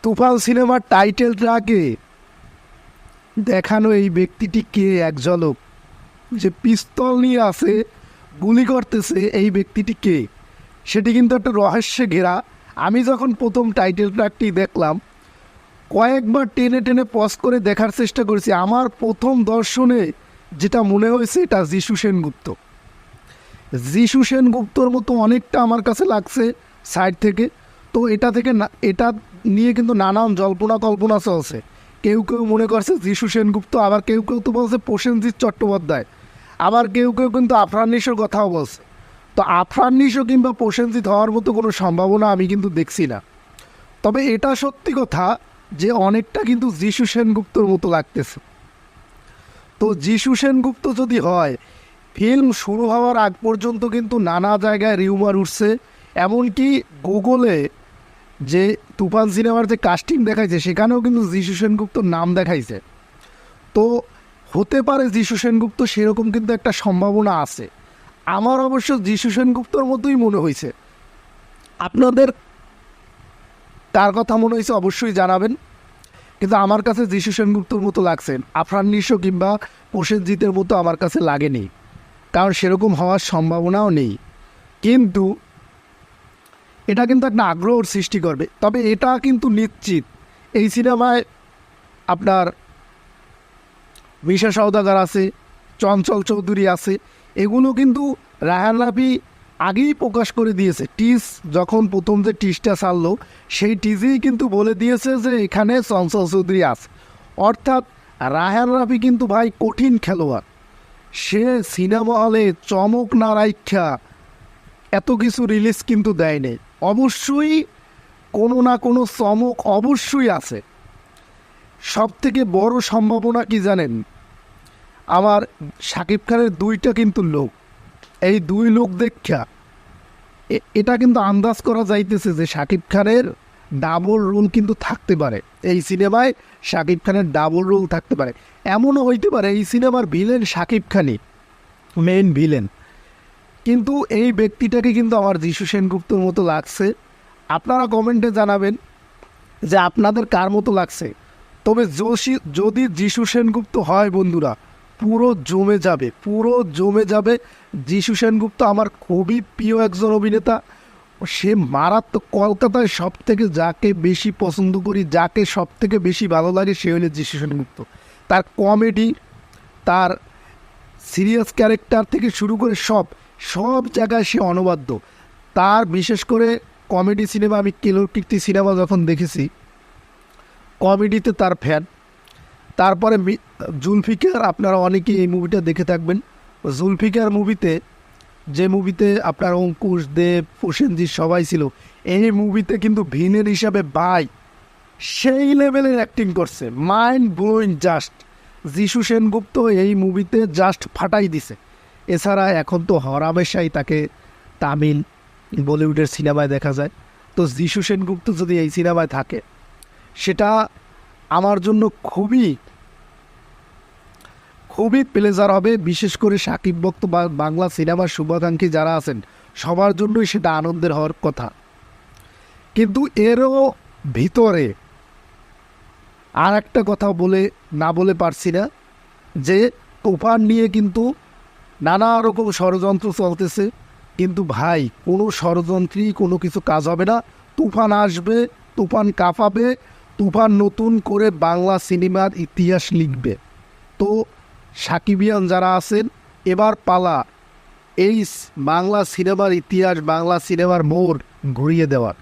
তুফান সিনেমার টাইটেল ট্র্যাকে দেখানো এই ব্যক্তিটি কে, এক ঝলক যে পিস্তল নিয়ে আছে গুলি করতেছে, এই ব্যক্তিটি কে সেটি কিন্তু একটা রহস্যে ঘেরা। আমি যখন প্রথম টাইটেল ট্র্যাকটি দেখলাম কয়েকবার টেনে টেনে পজ করে দেখার চেষ্টা করেছি। আমার প্রথম দর্শনে যেটা মনে হয়েছে এটা যিশু সেনগুপ্ত। যিশু সেনগুপ্তর মতো অনেকটা আমার কাছে লাগছে সাইড থেকে। তো এটা থেকে এটা নিয়ে কিন্তু নানান জল্পনা কল্পনা চলছে। কেউ কেউ মনে করছে যিশু সেনগুপ্ত, আবার কেউ কেউ তো বলছে প্রসেনজিৎ চট্টোপাধ্যায়, আবার কেউ কেউ কিন্তু আফরান নিশোর কথাও বলছে। তো আফরান নিশো কিংবা প্রসেনজিৎ হওয়ার মতো কোনো সম্ভাবনা আমি কিন্তু দেখছি না। তবে এটা সত্যি কথা যে অনেকটা কিন্তু যিশু সেনগুপ্তর মতো লাগতেছে। তো যিশু সেনগুপ্ত যদি হয়, ফিল্ম শুরু হওয়ার আগ পর্যন্ত কিন্তু নানা জায়গায় রিউমার উঠছে। এমনকি গুগলে যে তুফান সিনেমার যে কাস্টিং দেখাইছে সেখানেও কিন্তু যিশু সেনগুপ্তর নাম দেখাইছে। তো হতে পারে যিশু সেনগুপ্ত, সেরকম কিন্তু একটা সম্ভাবনা আছে। আমার অবশ্য যিশু সেনগুপ্তর মতোই মনে হয়েছে। আপনাদের কার কথা মনে হয়েছে অবশ্যই জানাবেন। কিন্তু আমার কাছে যিশু সেনগুপ্তর মতো লাগছে, আফরান নিশো কিংবা প্রসেনজিতের মতো আমার কাছে লাগেনি, কারণ সেরকম হওয়ার সম্ভাবনাও নেই। কিন্তু এটা কিন্তু একটা আগ্রহর সৃষ্টি করবে। তবে এটা কিন্তু নিশ্চিত এই সিনেমায় আপনার মিশা সওদাগর আছে, চঞ্চল চৌধুরী আছে, এগুলো কিন্তু রায়হান রাফি আগেই প্রকাশ করে দিয়েছে। টিজ যখন প্রথম যে টিজটা ছাড়লো সেই টিজেই কিন্তু বলে দিয়েছে যে এখানে চঞ্চল চৌধুরী আছে। অর্থাৎ রায়হান রাফি কিন্তু ভাই কঠিন খেলোয়াড়। সে সিনেমা হলে চমক না রাইখা এত কিছু রিলিজ কিন্তু দেয়নি। অবশ্যই কোনো না কোনো চমক অবশ্যই আছে। সব থেকে বড় সম্ভাবনা কি জানেন? আমার শাকিব খানের দুইটা কিন্তু লোক, এই দুই লোক দেখা এটা কিন্তু আন্দাজ করা যাইতেছে যে শাকিব খানের ডাবল রোল কিন্তু থাকতে পারে এই সিনেমায়। শাকিব খানের ডাবল রোল থাকতে পারে, এমনও হইতে পারে এই সিনেমার ভিলেন শাকিব খানই মেইন ভিলেন। কিন্তু এই ব্যক্তিটাকে কিন্তু আমার যিশু সেনগুপ্তর মতো লাগছে। আপনারা কমেন্টে জানাবেন যে আপনাদের কার মতো লাগছে। তবে যদি যিশু সেনগুপ্ত হয় বন্ধুরা, পুরো জমে যাবে, পুরো জমে যাবে। যিশু সেনগুপ্ত আমার খুবই প্রিয় একজন অভিনেতা। সে মারাত্মক। কলকাতায় সব থেকে যাকে বেশি পছন্দ করি, যাকে সব থেকে বেশি ভালো লাগে সে হলো যিশু সেনগুপ্ত। তার কমেডি, তার সিরিয়াস ক্যারেক্টার থেকে শুরু করে সব জায়গায় সে অনবদ্য। তার বিশেষ করে কমেডি সিনেমা, আমি কিলোর কীর্তি সিনেমা যখন দেখেছি কমেডিতে তার ফ্যান। তারপরে জুলফিকার, আপনারা অনেকেই এই মুভিটা দেখে থাকবেন। জুলফিকার মুভিতে, যে মুভিতে আপনার অঙ্কুশ দেব, প্রসেনজিৎ সবাই ছিল, এই মুভিতে কিন্তু ভিলেন হিসাবে ভাই সেই লেভেলের অ্যাক্টিং করছে, মাইন্ড ব্লোয়িং জাস্ট। যিশু সেনগুপ্ত এই মুভিতে জাস্ট ফাটাই দিছে। এছাড়া এখন তো হরহামেশাই তাকে তামিল বলিউডের সিনেমায় দেখা যায়। তো যিশু সেনগুপ্ত যদি এই সিনেমায় থাকে সেটা আমার জন্য খুবই খুবই প্লেজার হবে। বিশেষ করে সাকিব ভক্ত বা বাংলা সিনেমার শুভাকাঙ্ক্ষী যারা আছেন সবার জন্যই সেটা আনন্দের হওয়ার কথা। কিন্তু এরও ভিতরে আর একটা কথা না বলে পারছি না, যে তুফান নিয়ে কিন্তু নানা রকম ষড়যন্ত্র চলতেছে। কিন্তু ভাই কোনো ষড়যন্ত্রই কোনো কিছু কাজ হবে না। তুফান আসবে, তুফান কাঁপাবে, তুফান নতুন করে বাংলা সিনেমার ইতিহাস লিখবে। তো সাকিবিয়ান যারা আছেন, এবার পালা এই বাংলা সিনেমার ইতিহাস, বাংলা সিনেমার মোড় ঘুরিয়ে দেওয়ার।